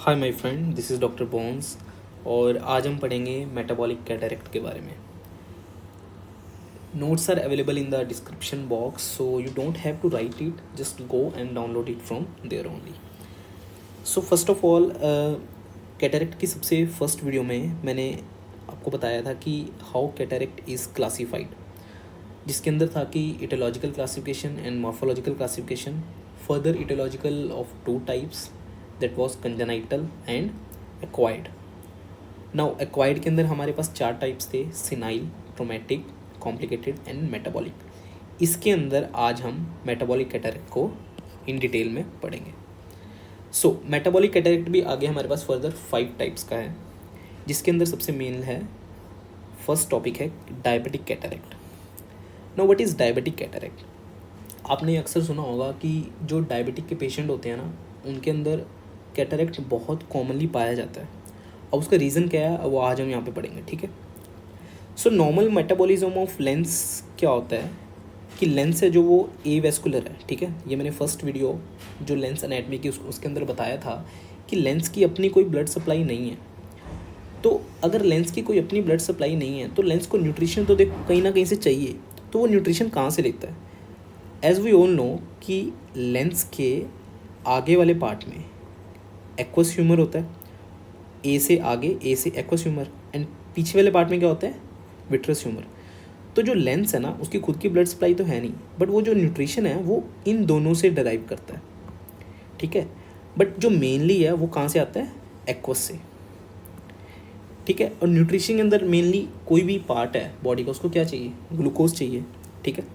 Hi my friend, this is doctor Bones और आज हम पढ़ेंगे मेटाबॉलिक कैटरेक्ट के बारे में। Notes are available in the description box, so you don't have to write it, just go and download it from there only. So first of all, cataract की सबसे first video में मैंने आपको बताया था कि हाउ कैटरेक्ट इज़ क्लासीफाइड, जिसके अंदर था कि aetiological classification and morphological classification. Further aetiological of two types, that was congenital and acquired. Now acquired के अंदर हमारे पास 4 टाइप्स थे: senile, traumatic, complicated and metabolic. इसके अंदर आज हम मेटाबॉलिक कैटरेक्ट को इन डिटेल में पढ़ेंगे। सो मेटाबॉलिक कैटरेक्ट भी आगे हमारे पास फर्दर 5 टाइप्स का है, जिसके अंदर सबसे मेन है, फर्स्ट टॉपिक है diabetic cataract. Now what is diabetic cataract? आपने अक्सर सुना होगा कि जो डायबिटिक के पेशेंट होते हैं ना, उनके अंदर कैटरेक्ट बहुत कॉमनली पाया जाता है। अब उसका रीज़न क्या है वो आज हम यहाँ पे पढ़ेंगे, ठीक है। So normal metabolism of lens क्या होता है कि लेंस है जो वो एवेस्कुलर है, ठीक है। ये मैंने फर्स्ट वीडियो जो लेंस एनाटमी की उसके अंदर बताया था कि लेंस की अपनी कोई ब्लड सप्लाई नहीं है। तो अगर लेंस की कोई अपनी ब्लड सप्लाई नहीं है तो लेंस को न्यूट्रिशन तो देखो कहीं ना कहीं से चाहिए। तो वो न्यूट्रिशन कहाँ से लेता है? एज वी ऑल नो कि लेंस के आगे वाले पार्ट में एक्वस ह्यूमर होता है, ए से आगे, ए से एक्वस ह्यूमर, एंड पीछे वाले पार्ट में क्या होता है? Vitreous humour. तो जो लेंस है ना, उसकी खुद की ब्लड सप्लाई तो है नहीं, बट वो जो न्यूट्रिशन है वो इन दोनों से डराइव करता है, ठीक है। बट जो मेनली है वो कहाँ से आता है? एक्वस से, ठीक है। और न्यूट्रिशन के अंदर मेनली कोई भी पार्ट है बॉडी का, उसको क्या चाहिए? ग्लूकोज चाहिए, ठीक है।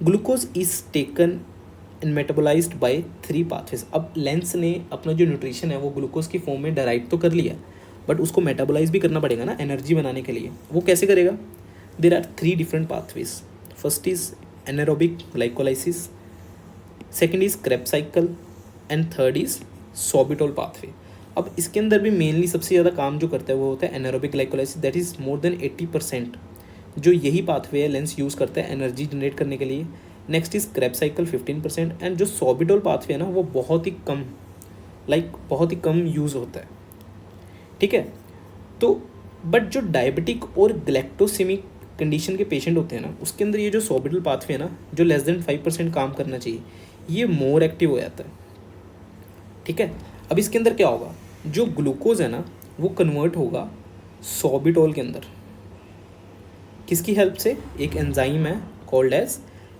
Glucose is taken and metabolised by 3 pathways. अब लेंस ने अपना जो न्यूट्रिशन है वो ग्लूकोज की फॉर्म में डराइव तो कर लिया, बट उसको मेटाबोलाइज भी करना पड़ेगा ना एनर्जी बनाने के लिए। वो कैसे करेगा? There are 3 different pathways. First is anaerobic glycolysis, second is Krebs cycle and third is sorbitol pathway. अब इसके अंदर भी मेनली सबसे ज़्यादा काम जो करता है वो होता है anaerobic glycolysis, that is more than 80%। जो यही पाथवे है लेंस यूज़ करता है एनर्जी जनरेट करने के लिए। Next is Krebs cycle 15%, and जो सॉर्बिटॉल पाथवे है ना वो बहुत ही कम, बहुत ही कम यूज़ होता है, ठीक है। तो बट जो डायबिटिक और ग्लैक्टोसेमिक कंडीशन के पेशेंट होते हैं ना, उसके अंदर ये जो सॉर्बिटल पाथवे है ना, जो लेस देन 5% काम करना चाहिए, ये मोर एक्टिव हो जाता है, ठीक है। अब इसके अंदर क्या होगा? जो ग्लूकोज है ना वो कन्वर्ट होगा सॉर्बिटॉल के अंदर। किसकी हेल्प से? एक एंजाइम है कॉल्ड एज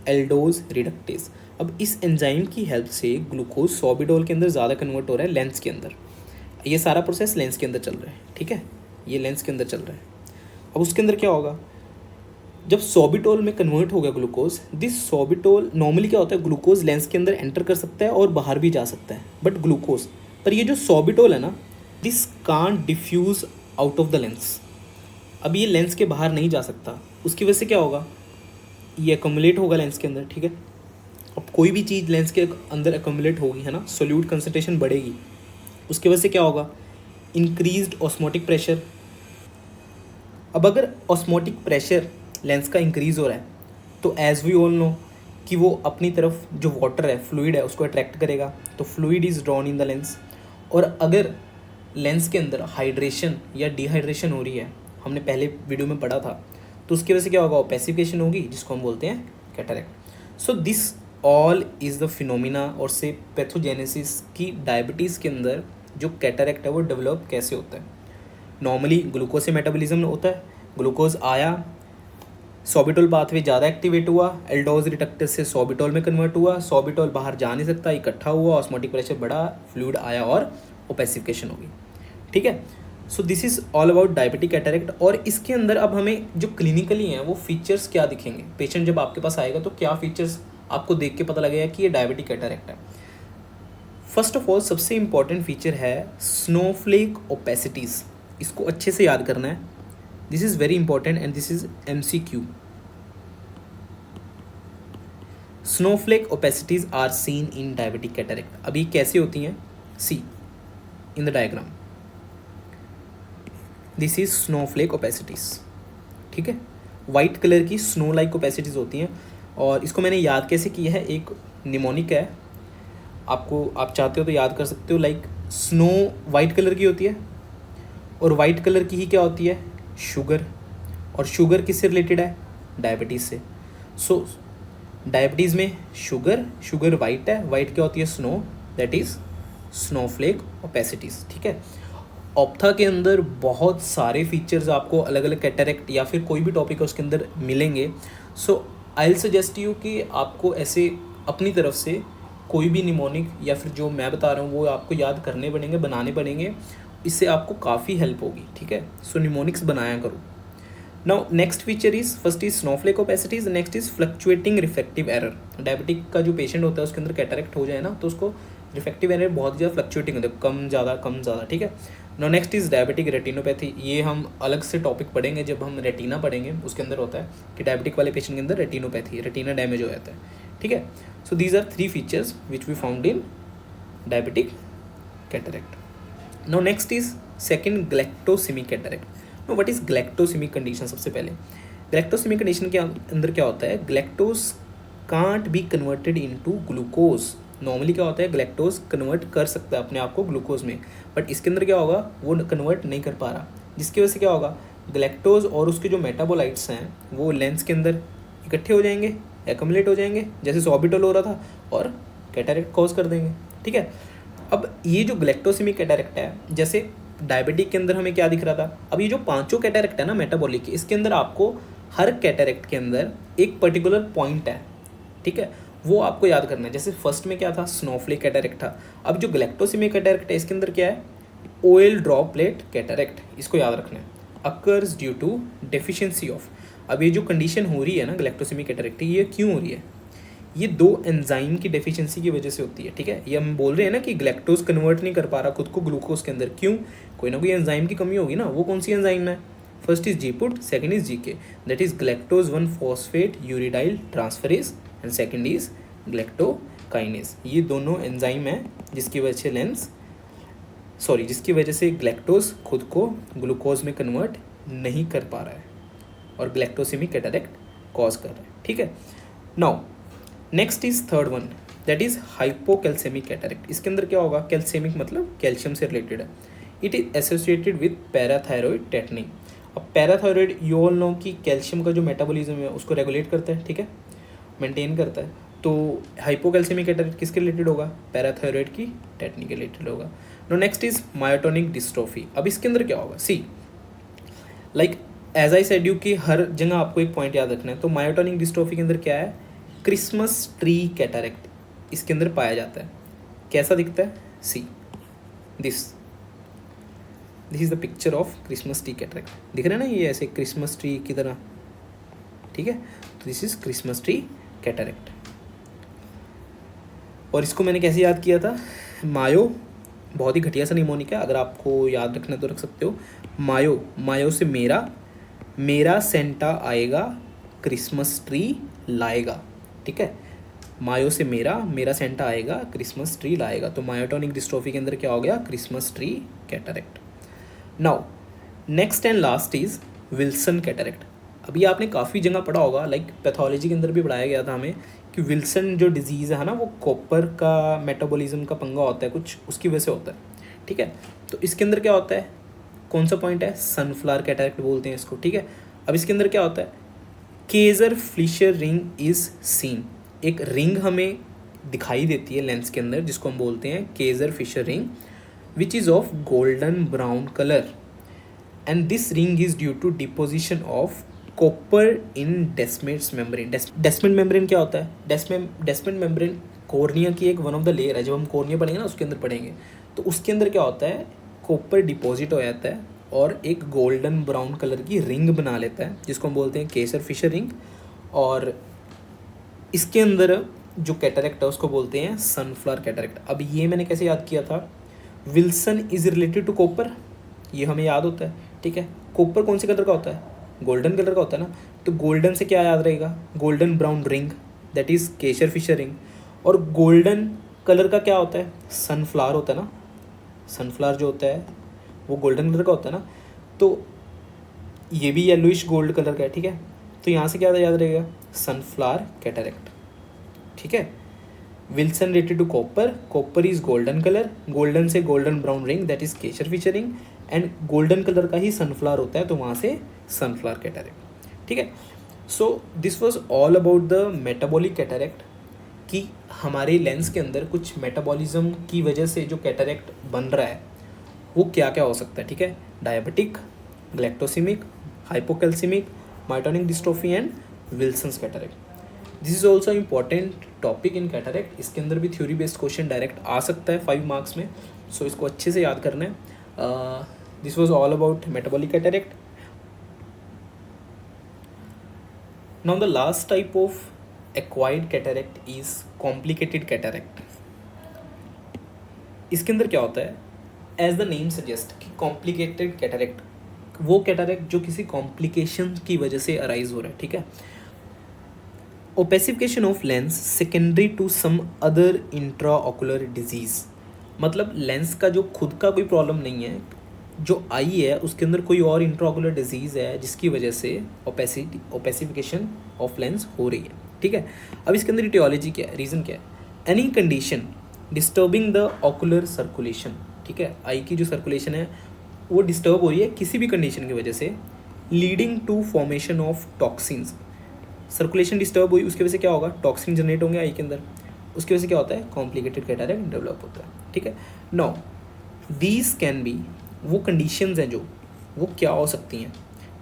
एल्डोज रिडक्टेज। अब इस एंजाइम की हेल्प से ग्लूकोज सॉर्बिटॉल के अंदर ज़्यादा कन्वर्ट हो रहा है लेंस के अंदर। ये सारा प्रोसेस लेंस के अंदर चल रहा है, ठीक है। ये लेंस के अंदर चल रहा है। अब उसके अंदर क्या होगा? जब सॉर्बिटॉल में कन्वर्ट हो गया ग्लूकोज, दिस सॉर्बिटॉल, नॉर्मली क्या होता है, ग्लूकोज लेंस के अंदर एंटर कर सकता है और बाहर भी जा सकता है, बट ग्लूकोज, पर ये जो सॉर्बिटॉल है ना, this can't diffuse out of the lens. अब ये लेंस के बाहर नहीं जा सकता, उसकी वजह से क्या होगा? ये एकमुलेट होगा लेंस के अंदर, ठीक है। अब कोई भी चीज़ लेंस के अंदर एकमुलेट होगी, है ना, सोल्यूट कंसंट्रेशन बढ़ेगी, उसकी वजह से क्या होगा? Increased osmotic pressure. अब अगर ऑस्मोटिक प्रेशर लेंस का इंक्रीज हो रहा है तो एज वी ऑल नो कि वो अपनी तरफ जो वाटर है, फ्लूइड है, उसको अट्रैक्ट करेगा, तो fluid is drawn in the lens. और अगर लेंस के अंदर हाइड्रेशन या डिहाइड्रेशन हो रही है, हमने पहले वीडियो में पढ़ा था, तो उसकी वजह से क्या होगा? ओपेसिफिकेशन होगी, जिसको हम बोलते हैं cataract. So this all is the phenomena और से पैथोजेनेसिस की डायबिटीज़ के अंदर जो कैटरेक्ट है वो डेवलप कैसे होता है। नॉर्मली ग्लूकोज से मेटाबॉलिज्म होता है, ग्लूकोज आया, सॉर्बिटॉल पाथवे ज़्यादा एक्टिवेट हुआ, एल्डोज रिडक्टेज से सॉर्बिटॉल में कन्वर्ट हुआ, सॉर्बिटॉल बाहर जा नहीं सकता, इकट्ठा हुआ, ऑस्मोटिक प्रेशर बढ़ा, फ्लूइड आया और ओपेसिफिकेशन होगी, ठीक है। So this is all about diabetic cataract. और इसके अंदर अब हमें जो क्लिनिकली हैं वो फीचर्स क्या दिखेंगे? पेशेंट जब आपके पास आएगा तो क्या फीचर्स आपको देख के पता लगेगा कि ये डायबिटिक कैटरेक्ट है? फर्स्ट ऑफ ऑल, सबसे इंपॉर्टेंट फीचर है स्नोफ्लेक ओपेसिटीज़। इसको अच्छे से याद करना है, this is very important and this is MCQ। Snowflake opacities are seen in diabetic cataract. अब ये कैसे होती हैं? See in the diagram, this is snowflake opacities, ठीक है। वाइट कलर की स्नो लाइक ओपेसिटीज़ होती हैं। और इसको मैंने याद कैसे किया है? एक निमोनिक है, आपको आप चाहते हो तो याद कर सकते हो, लाइक स्नो वाइट कलर की होती है, और वाइट कलर की ही क्या होती है, शुगर, और शुगर किससे रिलेटेड है, डायबिटीज़ से। सो डायबिटीज़ में शुगर, शुगर वाइट है, वाइट क्या होती है, snow, that is Snowflake opacities. ठीक है, ऑप्था के अंदर बहुत सारे फीचर्स आपको अलग अलग कैटरेक्ट या फिर कोई भी टॉपिक है उसके अंदर मिलेंगे। सो आई विल सजेस्ट यू कि आपको ऐसे अपनी तरफ से कोई भी निमोनिक या फिर जो मैं बता रहा हूँ वो आपको याद करने पड़ेंगे, बनाने पड़ेंगे, इससे आपको काफ़ी हेल्प होगी। ठीक है, सो निमोनिक्स बनाया करो। Now next feature is, first is snowflake opacities, next is fluctuating refractive error. Diabetic का जो पेशेंट होता है उसके अंदर कैटरेक्ट हो जाए ना तो उसको रिफ्रैक्टिव एरर बहुत ज़्यादा फ्लक्चुएटिंग होता है, कम ज़्यादा कम ज़्यादा। ठीक है, no next is diabetic retinopathy. ये हम अलग से टॉपिक पढ़ेंगे जब हम रेटिना पढ़ेंगे, उसके अंदर होता है कि डायबिटिक वाले पेशेंट के अंदर रेटिनोपैथी, रेटिना डैमेज हो जाता है। ठीक है, so these are 3 features which we found in diabetic cataract. No next is second, galactosemic cataract. No what is galactosemic condition. सबसे पहले ग्लैक्टोसिमिक कंडीशन के अंदर क्या होता है, galactose can't be converted into glucose. Normally क्या होता है, ग्लैक्टोज कन्वर्ट कर सकता है अपने आप को ग्लूकोज में, बट इसके अंदर क्या होगा, वो कन्वर्ट नहीं कर पा रहा, जिसकी वजह से क्या होगा, ग्लैक्टोज और उसके जो मेटाबोलाइट्स हैं वो लेंस के अंदर इकट्ठे हो जाएंगे, एक्यूमुलेट हो जाएंगे, जैसे सॉर्बिटल हो रहा था, और कैटरेक्ट कॉज कर देंगे। ठीक है, अब ये जो ग्लैक्टोसिमिक कैटरेक्ट है, जैसे डायबिटिक के अंदर हमें क्या दिख रहा था, अब ये जो 5 कैटरेक्ट है ना मेटाबॉलिक के, इसके अंदर आपको हर कैटरेक्ट के अंदर एक पर्टिकुलर पॉइंट है। ठीक है, वो आपको याद करना है। जैसे फर्स्ट में क्या था, स्नोफ्लेक कैटरेक्ट था। अब जो ग्लैक्टोसिमिक कैटरेक्ट है इसके अंदर क्या है, ऑयल ड्रॉपलेट कैटरेक्ट, इसको याद रखना है, occurs due to deficiency of. अब ये जो कंडीशन हो रही है ना ग्लैक्टोसिमिक कैटरेक्ट, ये क्यों हो रही है, ये 2 एंजाइम की डेफिशिएंसी की वजह से होती है। ठीक है, ये हम बोल रहे हैं ना कि ग्लैक्टोज कन्वर्ट नहीं कर पा रहा खुद को ग्लूकोज के अंदर, क्यों, कोई ना कोई एंजाइम की कमी होगी ना। वो कौन सी एंजाइम है, first is GPUT, second is GK, that is galactose 1 phosphate uridyl transferase, and second is galactokinase. ये दोनों एंजाइम है जिसकी जिसकी वजह से ग्लैक्टोज खुद को ग्लूकोज में कन्वर्ट नहीं कर पा रहा है और ग्लैक्टोसिमिक कैटरेक्ट कॉज कर रहा है। ठीक है, now next is third one, that is hypocalcemic cataract. इसके अंदर क्या होगा, कैल्सेमिक मतलब कैल्शियम से रिलेटेड है। It is associated with parathyroid tetani. अब पैराथायरॉयड यू ऑल नो कि कैल्शियम का जो मेटाबॉलिज्म है उसको रेगुलेट करता है, ठीक है, मेंटेन करता है। तो हाइपोकैल्सेमिक कैटरेक्ट किसके रिलेटेड होगा, पैराथायरॉयड की टेटनी के रिलेटेड होगा। No next is myotonic dystrophy. अब इसके अंदर क्या होगा, see like as I said you कि हर जगह आपको एक पॉइंट याद रखना है। तो मायोटोनिक डिस्ट्रोफी के अंदर क्या है, क्रिसमस ट्री कैटरेक्ट इसके अंदर पाया जाता है। कैसा दिखता है, see this is the picture of Christmas tree cataract. दिख रहा है ना ये ऐसे क्रिसमस ट्री की तरह, ठीक है, तो this is Christmas tree cataract. और इसको मैंने कैसे याद किया था, मायो, बहुत ही घटिया सा निमोनिक है, अगर आपको याद रखना तो रख सकते हो। मायो से मेरा सेंटा आएगा, क्रिसमस ट्री लाएगा। ठीक है, मायो से मेरा सेंटा आएगा, क्रिसमस ट्री लाएगा। तो मायोटोनिक डिस्ट्रोफी के अंदर क्या हो गया, Christmas tree cataract. Now next and last is Wilson cataract. अभी आपने काफ़ी जगह पढ़ा होगा, लाइक पैथोलॉजी के अंदर भी पढ़ाया गया था हमें कि विल्सन जो डिजीज़ है ना, वो कॉपर का मेटाबॉलिज्म का पंगा होता है कुछ, उसकी वजह से होता है। ठीक है, तो इसके अंदर क्या होता है, कौन सा पॉइंट है, सनफ्लावर कैटरेक्ट बोलते हैं इसको। ठीक है, अब इसके अंदर क्या होता है, केजर फ्लिशर रिंग इज सीन। एक रिंग हमें दिखाई देती है लेंस के अंदर जिसको हम बोलते हैं Kayser Fleischer ring, which is of golden brown colour, and this ring is due to deposition of copper in Descemet's membrane. Descemet membrane क्या होता है, डेस्मेंट मेम्ब्रेन कॉर्निया की एक वन ऑफ द लेयर है। जब हम कॉर्निया पढ़ेंगे ना उसके अंदर पढ़ेंगे, तो उसके अंदर क्या होता है, कॉपर डिपॉजिट हो जाता है और एक गोल्डन ब्राउन कलर की रिंग बना लेता है जिसको हम बोलते हैं केसर फिशर रिंग। और इसके अंदर जो कैटरेक्ट है उसको बोलते हैं सनफ्लावर कैटरेक्ट। अब ये मैंने कैसे याद किया था, Wilson is related to copper, ये हमें याद होता है। ठीक है, कॉपर कौन से कलर का होता है, गोल्डन कलर का होता है ना, तो गोल्डन से क्या याद रहेगा, golden brown ring, that is Kayser Fleischer ring. और गोल्डन कलर का क्या होता है, सनफ्लावर होता है ना, सनफ्लावर जो होता है वो गोल्डन कलर का होता है ना, तो ये भी येलोइश गोल्ड कलर का है। ठीक है, तो यहाँ से क्या याद रहेगा, सनफ्लावर कैटरेक्ट। ठीक है, Wilson related to copper. Copper is golden color. Golden से golden brown ring, that is Kesher featuring. And golden color का ही sunflower होता है, तो वहाँ से sunflower cataract. ठीक है. So this was all about the metabolic cataract, कि हमारे लेंस के अंदर कुछ मेटाबॉलिज्म की वजह से जो कैटरैक्ट बन रहा है वो क्या क्या हो सकता है. ठीक है. Diabetic, galactosemic, hypocalcemic, myotonic dystrophy and Wilson's cataract. This is also important topic in cataract. इसके अंदर भी थ्योरी बेस्ड क्वेश्चन डायरेक्ट आ सकता है 5 मार्क्स में. सो इसको अच्छे से याद करना है. This was all about metabolic cataract. Now the last type of acquired cataract is complicated cataract. इसके अंदर क्या होता है, एज द नेम सजेस्ट कि कॉम्प्लिकेटेड कैटरैक्ट, वो कैटरैक्ट जो किसी कॉम्प्लिकेशन की वजह से अराइज हो रहा है. ठीक है. Opacification of lens secondary to some other intraocular disease. मतलब लेंस का जो खुद का कोई प्रॉब्लम नहीं है, जो आई है उसके अंदर कोई और इंट्राओकुलर डिजीज़ है जिसकी वजह से ओपेसिफिकेशन ऑफ लेंस हो रही है. ठीक है. अब इसके अंदर इटियोलॉजी क्या है, रीज़न क्या है. Any condition disturbing the ocular circulation. ठीक है. आई की जो सर्कुलेशन है वो डिस्टर्ब हो रही है किसी भी कंडीशन की वजह से, leading to formation of toxins. Circulation disturb हुई, उसकी वजह से क्या होगा, टॉक्सिन जनरेट होंगे आई के अंदर, उसकी वजह से क्या होता है, कॉम्प्लिकेटेड कैटरैक्ट डेवलप होता है. ठीक है. नाउ दीज कैन बी, वो कंडीशंस हैं जो वो क्या हो सकती हैं,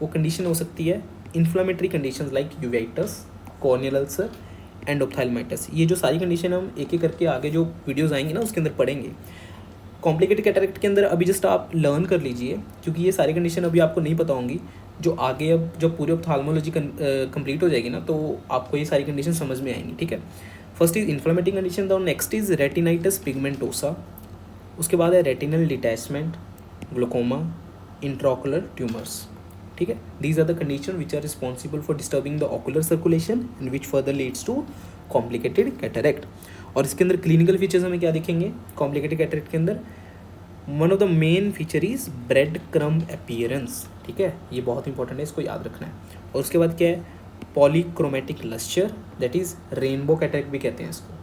वो कंडीशन हो सकती है inflammatory conditions like uveitis, corneal ulcer and ophthalmitis. ये जो सारी कंडीशन हम एक एक करके आगे जो वीडियोस आएंगे ना उसके अंदर पढ़ेंगे. कॉम्प्लिकेटेड कैटरैक्ट के अंदर अभी जस्ट आप लर्न कर लीजिए, क्योंकि ये सारी कंडीशन अभी आपको नहीं पता होंगी. जो आगे अब जब पूरी ऑप्थेल्मोलॉजी कंप्लीट हो जाएगी ना तो आपको ये सारी कंडीशन समझ में आएंगी. ठीक है. First is inflammatory condition, the next is retinitis pigmentosa, उसके बाद है retinal detachment, glaucoma, intraocular tumours. ठीक है. These are the condition which are responsible for disturbing the ocular circulation and which further leads to complicated cataract. और इसके अंदर clinical features हमें क्या दिखेंगे कॉम्प्लिकेटेड कैटरैक्ट के अंदर. One of the main feature is bread crumb appearance. ठीक है. ये बहुत इंपॉर्टेंट है, इसको याद रखना है. और उसके बाद क्या है, polychromatic lustre, that is rainbow cataract भी कहते हैं इसको.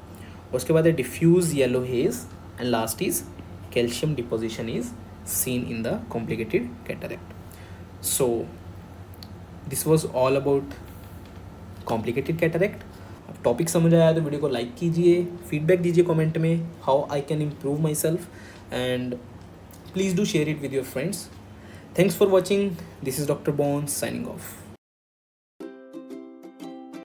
और उसके बाद है diffuse yellow haze and last is calcium deposition is seen in the complicated cataract. So this was all about complicated cataract. अब टॉपिक समझ आया तो वीडियो को लाइक कीजिए, फीडबैक दीजिए कमेंट में how I can improve my self, and please do share it with your friends. Thanks for watching. This is Dr. Bones signing off.